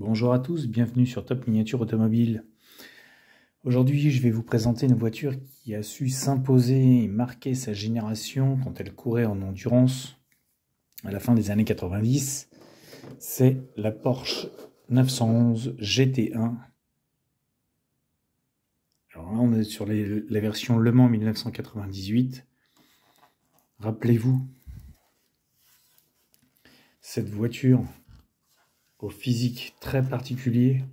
Bonjour à tous, bienvenue sur Top Miniature Automobile. Aujourd'hui, je vais vous présenter une voiture qui a su s'imposer et marquer sa génération quand elle courait en endurance à la fin des années 90. C'est la Porsche 911 GT1. Alors là, on est sur la version Le Mans 1998. Rappelez-vous, cette voiture au physique très particulier,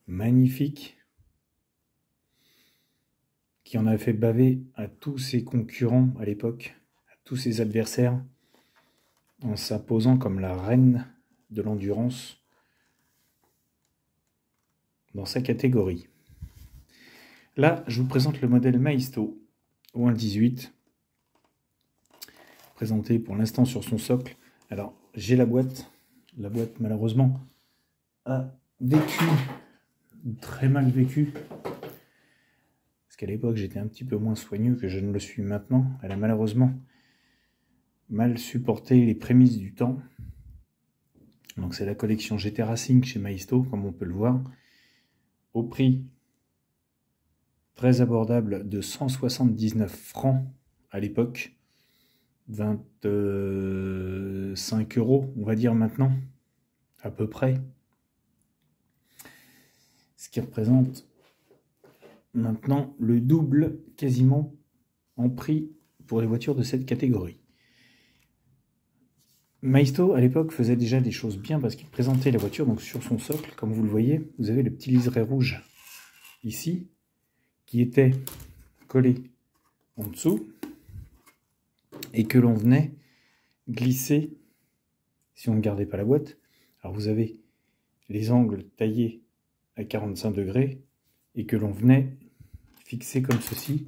magnifique, qui en a fait baver à tous ses concurrents à l'époque, à tous ses adversaires, en s'imposant comme la reine de l'endurance dans sa catégorie. Là, je vous présente le modèle Maisto au 1.18, présenté pour l'instant sur son socle. Alors, j'ai la boîte. La boîte, malheureusement, a vécu, très mal vécu. Parce qu'à l'époque, j'étais un petit peu moins soigneux que je ne le suis maintenant. Elle a malheureusement mal supporté les prémices du temps. Donc c'est la collection GT Racing chez Maisto, comme on peut le voir, au prix très abordable de 179 francs à l'époque, 25 € on va dire maintenant, à peu près. Ce qui représente maintenant le double quasiment en prix pour les voitures de cette catégorie. Maisto à l'époque faisait déjà des choses bien parce qu'il présentait la voiture donc sur son socle, comme vous le voyez, vous avez le petit liseré rouge ici qui était collé en dessous et que l'on venait glisser si on ne gardait pas la boîte. Alors vous avez les angles taillés à 45 degrés et que l'on venait fixer comme ceci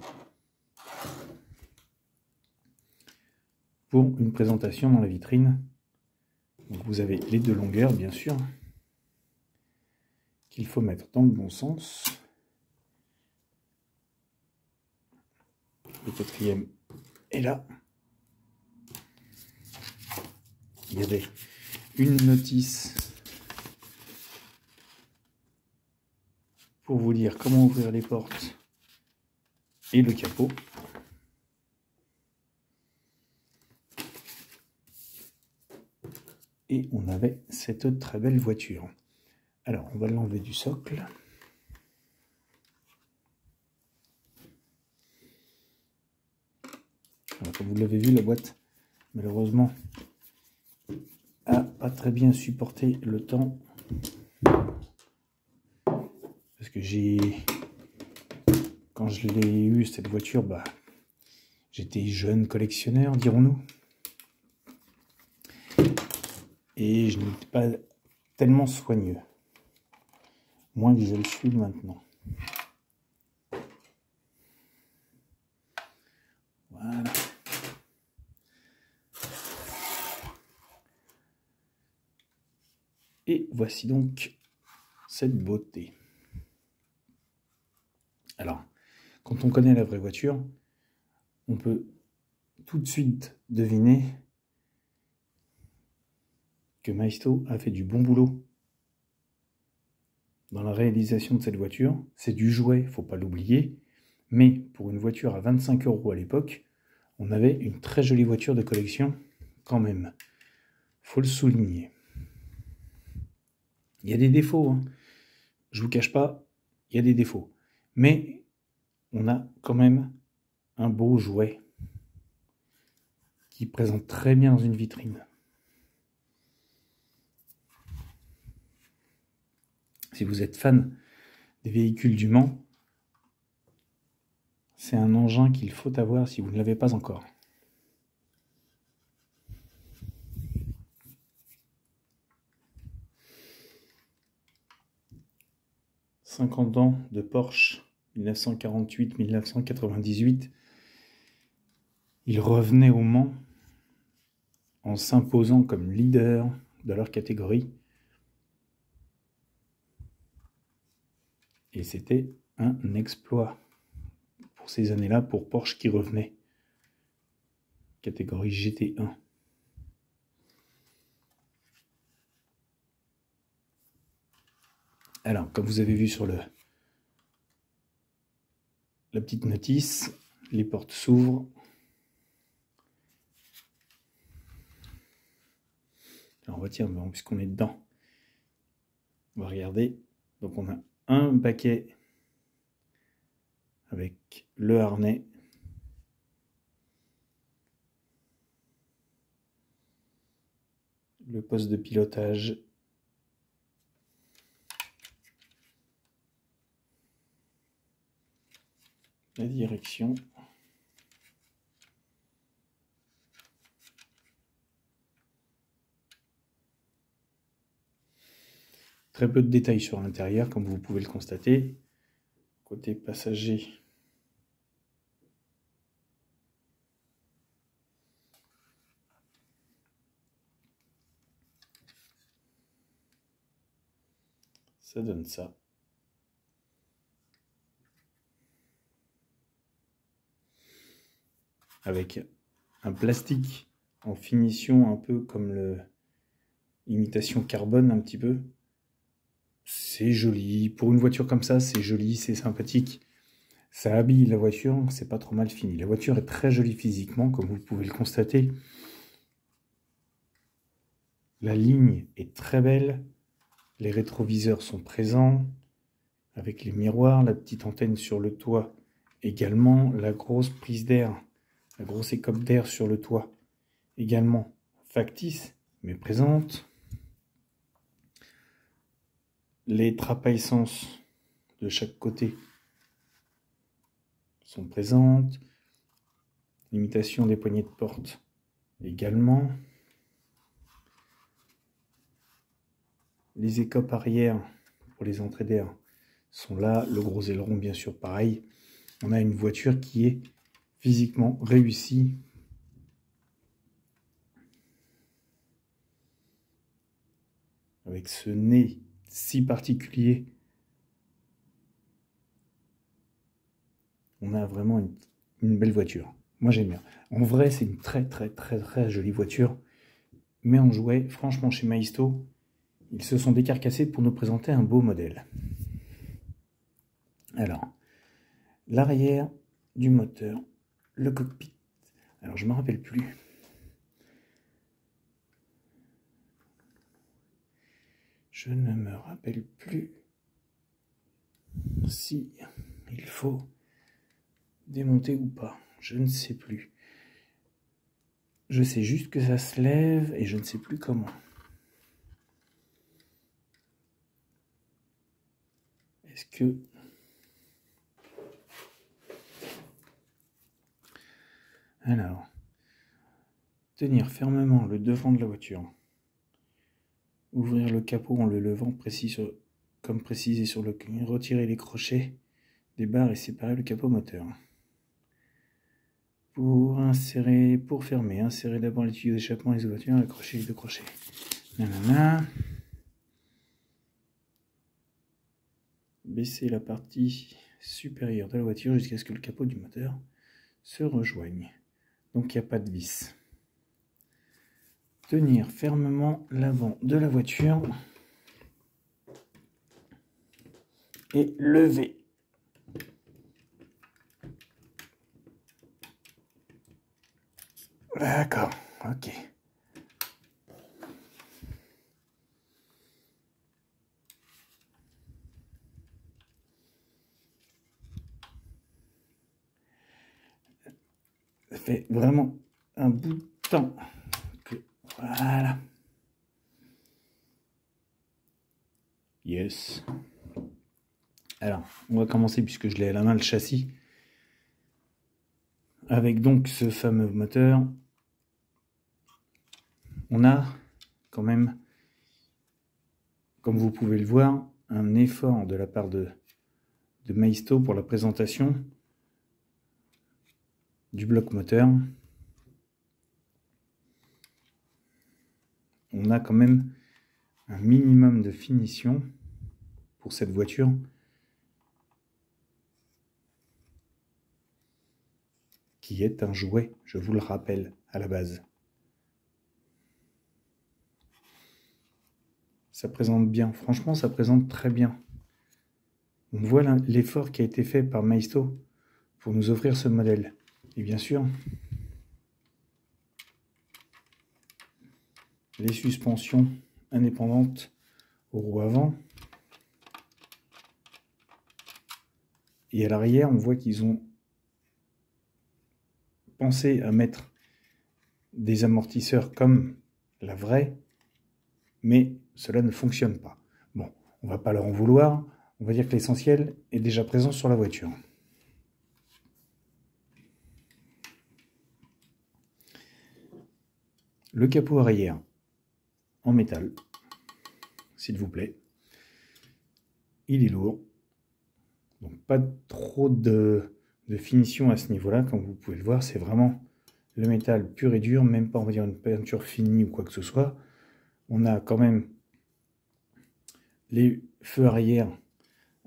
pour une présentation dans la vitrine. Donc vous avez les deux longueurs bien sûr qu'il faut mettre dans le bon sens. Le quatrième est là. Il y avait une notice pour vous dire comment ouvrir les portes et le capot. Et on avait cette très belle voiture. Alors, on va l'enlever du socle. Alors, comme vous l'avez vu, la boîte, malheureusement, a pas très bien supporté le temps. Parce que quand je l'ai eu, cette voiture, j'étais jeune collectionneur, dirons-nous. Et je n'étais pas tellement soigneux. Moins que je le suis maintenant. Voilà. Et voici donc cette beauté. Alors, quand on connaît la vraie voiture, on peut tout de suite deviner que Maisto a fait du bon boulot dans la réalisation de cette voiture. C'est du jouet, il ne faut pas l'oublier, mais pour une voiture à 25 € à l'époque, on avait une très jolie voiture de collection quand même. Faut le souligner. Il y a des défauts, hein. Je vous cache pas, il y a des défauts. Mais on a quand même un beau jouet qui présente très bien dans une vitrine. Si vous êtes fan des véhicules du Mans, c'est un engin qu'il faut avoir si vous ne l'avez pas encore. « 50 ans de Porsche, 1948-1998. Ils revenaient au Mans en s'imposant comme leader de leur catégorie. Et c'était un exploit pour ces années-là pour Porsche qui revenait. Catégorie GT1. Alors, comme vous avez vu sur la petite notice, les portes s'ouvrent. Alors, on va tirer, puisqu'on est dedans. On va regarder. Donc, on a un paquet avec le harnais. Le poste de pilotage. La direction. Très peu de détails sur l'intérieur, comme vous pouvez le constater. Côté passager, ça donne ça. Avec un plastique en finition, un peu comme l'imitation carbone, un petit peu. C'est joli. Pour une voiture comme ça, c'est joli, c'est sympathique. Ça habille la voiture, c'est pas trop mal fini. La voiture est très jolie physiquement, comme vous pouvez le constater. La ligne est très belle. Les rétroviseurs sont présents, avec les miroirs, la petite antenne sur le toit également, la grosse prise d'air, la grosse écope d'air sur le toit également factice, mais présente. Les trappes à essence de chaque côté sont présentes. L'imitation des poignées de porte également. Les écopes arrière pour les entrées d'air sont là. Le gros aileron, bien sûr, pareil. On a une voiture qui est physiquement réussie. Avec ce nez si particulier. On a vraiment une belle voiture. Moi, j'aime bien. En vrai, c'est une très jolie voiture. Mais en jouet, franchement, chez Maisto, ils se sont décarcassés pour nous présenter un beau modèle. Alors, l'arrière du moteur, le cockpit. Alors, je ne me rappelle plus. Je ne me rappelle plus si il faut démonter ou pas. Je ne sais plus. Je sais juste que ça se lève et je ne sais plus comment. Est-ce que... Alors, tenir fermement le devant de la voiture. Ouvrir le capot en le levant comme précisé sur le cul. Retirer les crochets des barres et séparer le capot moteur. Pour fermer, insérer d'abord les tuyaux d'échappement, les ouvertures, accrocher les deux crochets. Nanana. Baisser la partie supérieure de la voiture jusqu'à ce que le capot du moteur se rejoigne. Donc il n'y a pas de vis. Tenir fermement l'avant de la voiture et lever. D'accord, ok. Ça fait vraiment un bout de temps que... Voilà. Yes. Alors, on va commencer, puisque je l'ai à la main, le châssis. Avec donc ce fameux moteur. On a quand même, comme vous pouvez le voir, un effort de la part de Maisto pour la présentation du bloc moteur. On a quand même un minimum de finition pour cette voiture. Qui est un jouet, je vous le rappelle, à la base. Ça présente bien, franchement ça présente très bien. On voit l'effort qui a été fait par Maisto pour nous offrir ce modèle. Et bien sûr, les suspensions indépendantes aux roues avant. Et à l'arrière, on voit qu'ils ont pensé à mettre des amortisseurs comme la vraie, mais cela ne fonctionne pas. Bon, on va pas leur en vouloir, on va dire que l'essentiel est déjà présent sur la voiture. Le capot arrière en métal, s'il vous plaît. Il est lourd, donc pas trop de finition à ce niveau-là, comme vous pouvez le voir, c'est vraiment le métal pur et dur, même pas on va dire une peinture finie ou quoi que ce soit. On a quand même les feux arrière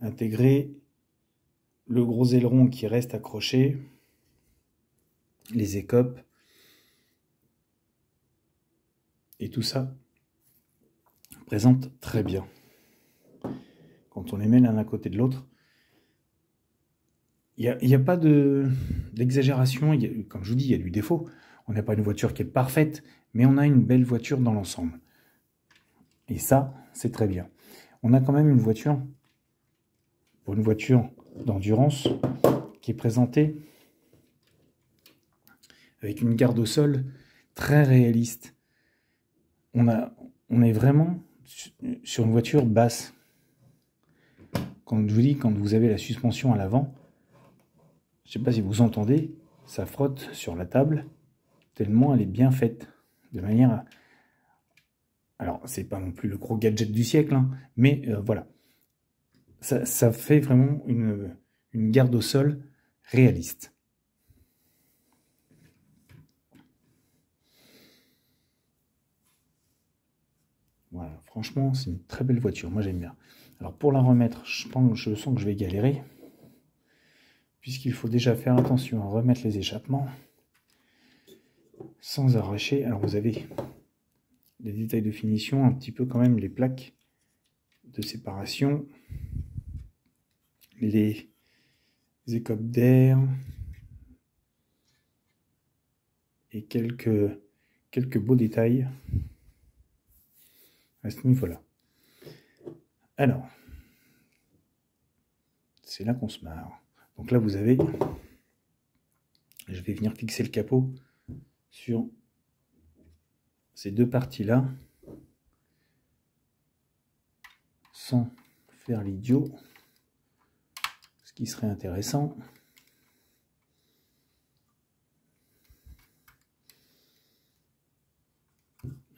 intégrés, le gros aileron qui reste accroché, les écopes, et tout ça présente très bien. Quand on les met l'un à côté de l'autre, il n'y a pas d'exagération, comme je vous dis, il y a du défaut. On n'a pas une voiture qui est parfaite, mais on a une belle voiture dans l'ensemble. Et ça, c'est très bien. On a quand même une voiture, pour une voiture d'endurance, qui est présentée avec une garde au sol très réaliste. On est vraiment sur une voiture basse. Quand je vous dis, quand vous avez la suspension à l'avant, je ne sais pas si vous entendez, ça frotte sur la table, tellement elle est bien faite, de manière à... Alors, c'est pas non plus le gros gadget du siècle, hein, mais voilà. Ça fait vraiment une garde au sol réaliste. Voilà, franchement, c'est une très belle voiture, moi j'aime bien. Alors pour la remettre, je sens que je vais galérer, puisqu'il faut déjà faire attention à remettre les échappements sans arracher. Alors vous avez des détails de finition, un petit peu quand même les plaques de séparation, les écopes d'air et quelques beaux détails à ce niveau-là. Alors, c'est là qu'on se marre. Donc là, vous avez... Je vais venir fixer le capot sur ces deux parties-là, sans faire l'idiot, ce qui serait intéressant.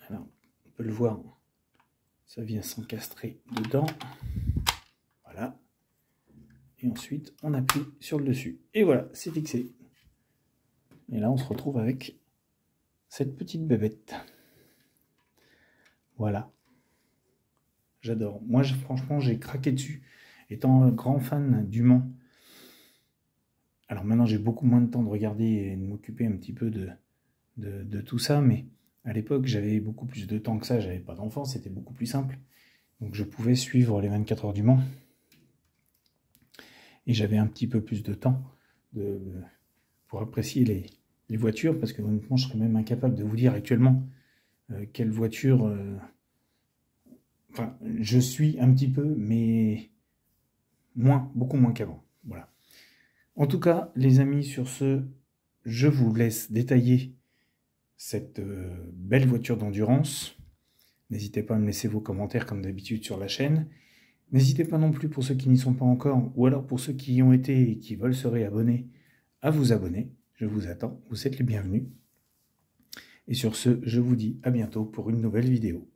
Alors, on peut le voir, ça vient s'encastrer dedans. Voilà. Et ensuite, on appuie sur le dessus. Et voilà, c'est fixé. Et là, on se retrouve avec cette petite bébête. Voilà. J'adore. Moi, franchement, j'ai craqué dessus. Étant un grand fan du Mans. Alors maintenant, j'ai beaucoup moins de temps de regarder et de m'occuper un petit peu de tout ça. Mais à l'époque, j'avais beaucoup plus de temps que ça. J'avais pas d'enfant, c'était beaucoup plus simple. Donc je pouvais suivre les 24 heures du Mans. Et j'avais un petit peu plus de temps pour apprécier les voitures. Parce que honnêtement, je serais même incapable de vous dire actuellement quelle voiture... Enfin, je suis un petit peu, mais beaucoup moins qu'avant. Voilà. En tout cas, les amis, sur ce, je vous laisse détailler cette belle voiture d'endurance. N'hésitez pas à me laisser vos commentaires comme d'habitude sur la chaîne. N'hésitez pas non plus pour ceux qui n'y sont pas encore, ou alors pour ceux qui y ont été et qui veulent se réabonner, à vous abonner. Je vous attends, vous êtes les bienvenus. Et sur ce, je vous dis à bientôt pour une nouvelle vidéo.